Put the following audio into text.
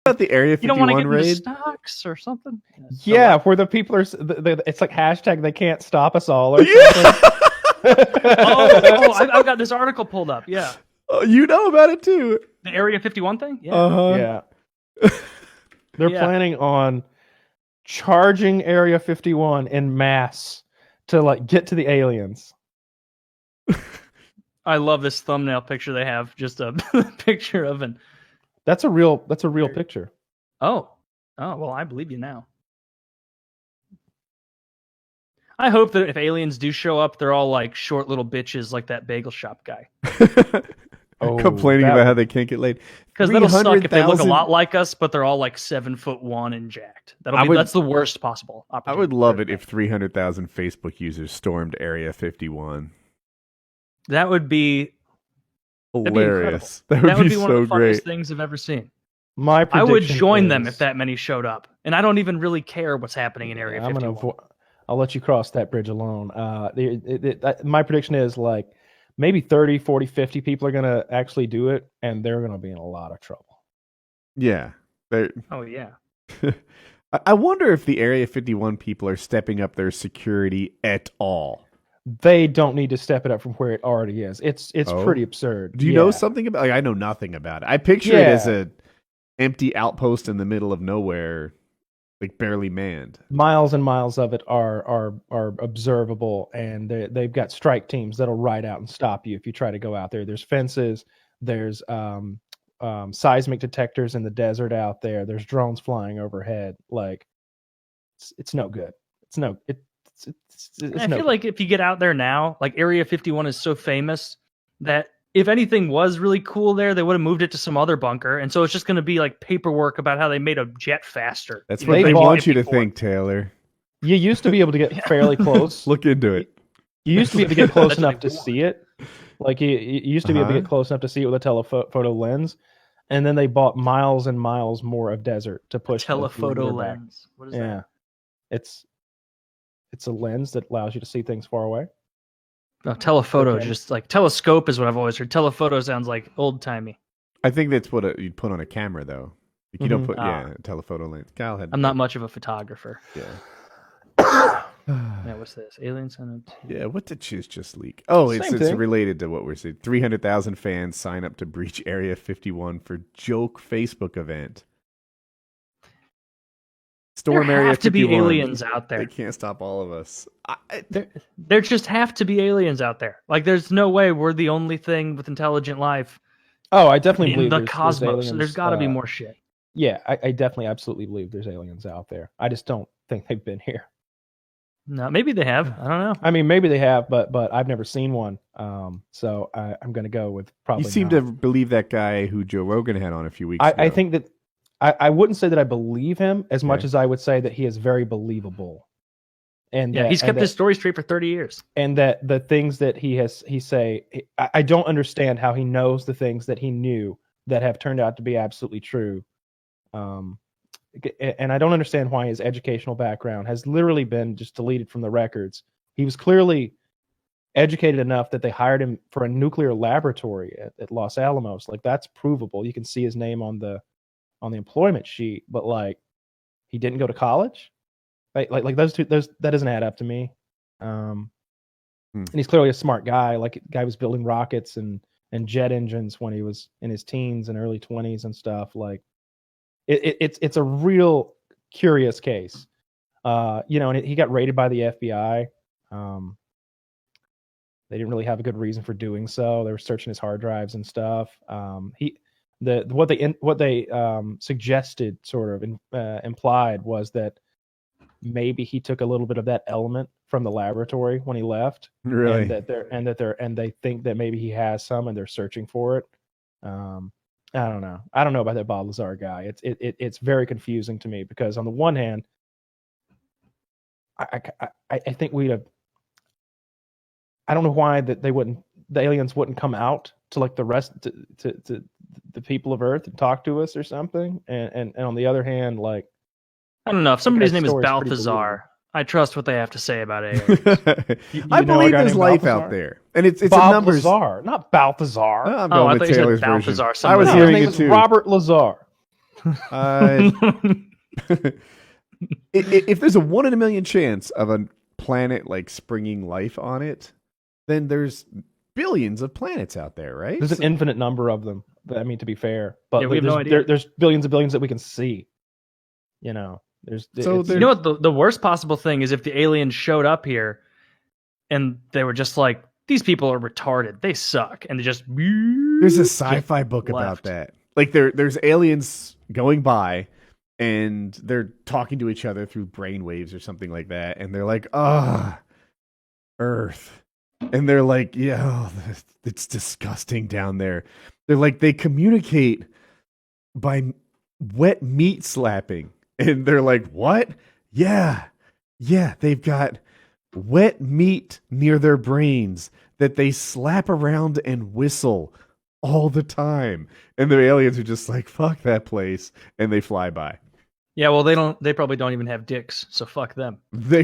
About the Area 51 you don't want to get raid? into stocks or something? Yeah, where the people are. It's like hashtag they can't stop us all. Or something. I've got this article pulled up. Yeah, Oh, you know about it too. the Area 51 thing. Yeah, Uh-huh. Yeah. They're planning on charging Area 51 in mass to like get to the aliens. I love this thumbnail picture they have. Just a picture of an. That's a real picture. Oh, well, I believe you now. I hope that if aliens do show up, they're all like short little bitches like that bagel shop guy. Complaining about how they can't get laid. Because that'll suck if they look a lot like us, but they're all like 7'1" and jacked. That's the worst possible opportunity. I would love it if 300,000 Facebook users stormed Area 51. That would be hilarious. That would be one of the funniest things I've ever seen. I would join them if that many showed up, and I don't even really care what's happening in Area 51. I'll let you cross that bridge alone. My prediction is like maybe 30, 40, 50 people are going to actually do it, and they're going to be in a lot of trouble. Yeah. Oh, yeah. I wonder if the Area 51 people are stepping up their security at all. They don't need to step it up from where it already is. It's pretty absurd. Do you know something about? Like, I know nothing about it. I picture it as a empty outpost in the middle of nowhere, like barely manned. Miles and miles of it are observable, and they've got strike teams that'll ride out and stop you if you try to go out there. There's fences. There's seismic detectors in the desert out there. There's drones flying overhead. Like it's no good. I feel like if you get out there now, like Area 51 is so famous that if anything was really cool there, they would have moved it to some other bunker. And so it's just going to be like paperwork about how they made a jet faster. That's what they want you to think, Taylor. You used to be able to get fairly close. Look into it. You used to be able to get close enough to see it. Like you used to be able to get close enough to see it with a telephoto lens. And then they bought miles and miles more of desert to push. Telephoto lens. What is that? It's a lens that allows you to see things far away. No, telephoto, just like telescope is what I've always heard. Telephoto sounds like old timey. I think that's what you'd put on a camera, though. Like you don't put telephoto lens. Kyle had. I'm not much of a photographer. Yeah. Yeah. What's this? Alien Son of. Yeah. What did just leak? Oh, it's related to what we're saying. 300,000 fans sign up to breach Area 51 for joke Facebook event. Storm there Area have 51. To be aliens out there. They can't stop all of us. There just have to be aliens out there. Like, there's no way we're the only thing with intelligent life. Oh, I definitely believe in the cosmos. There's got to be more shit. Yeah, I definitely, absolutely believe there's aliens out there. I just don't think they've been here. No, maybe they have. I don't know. I mean, maybe they have, but I've never seen one. So I'm going to go with probably. You seem to believe that guy who Joe Rogan had on a few weeks ago. I think that. I wouldn't say that I believe him as much as I would say that he is very believable. And he's kept his story straight for 30 years. And that the things that I don't understand how he knows the things that he knew that have turned out to be absolutely true. And I don't understand why his educational background has literally been just deleted from the records. He was clearly educated enough that they hired him for a nuclear laboratory at Los Alamos. Like, that's provable. You can see his name on the employment sheet, but like he didn't go to college. Like those that doesn't add up to me. And he's clearly a smart guy. Like, guy was building rockets and jet engines when he was in his teens and early 20s and stuff. Like it's a real curious case. And he got raided by the FBI. They didn't really have a good reason for doing so. They were searching his hard drives and stuff. What they suggested, sort of implied, was that maybe he took a little bit of that element from the laboratory when he left. Really, and they think that maybe he has some, and they're searching for it. I don't know. I don't know about that Bob Lazar guy. It's very confusing to me, because on the one hand, I think we'd have. I don't know why that the aliens wouldn't come out to like the rest to the people of Earth and talk to us or something. And on the other hand, like, I don't know, if somebody's name is Balthazar, I trust what they have to say about aliens. I believe there's life out there, and it's Bob a numbers. Lazar, not Balthazar. I'm going with Taylor's Balthazar. version. I was hearing his name it too. Robert Lazar. If there's a 1 in a million chance of a planet like springing life on it, then there's billions of planets out there, right? There's an infinite number of them. I mean, to be fair, but Yeah, we have no idea. There's billions and billions that we can see. You know, you know what? The worst possible thing is if the aliens showed up here and they were just like, these people are retarded. They suck. And they just... There's a sci-fi book about that. Like there's aliens going by and they're talking to each other through brainwaves or something like that. And they're like, Earth. And they're like, yeah, it's disgusting down there. They're like, they communicate by wet meat slapping. And they're like, what? Yeah, they've got wet meat near their brains that they slap around and whistle all the time. And the aliens are just like, fuck that place. And they fly by. Yeah, well, they probably don't even have dicks, so fuck them. They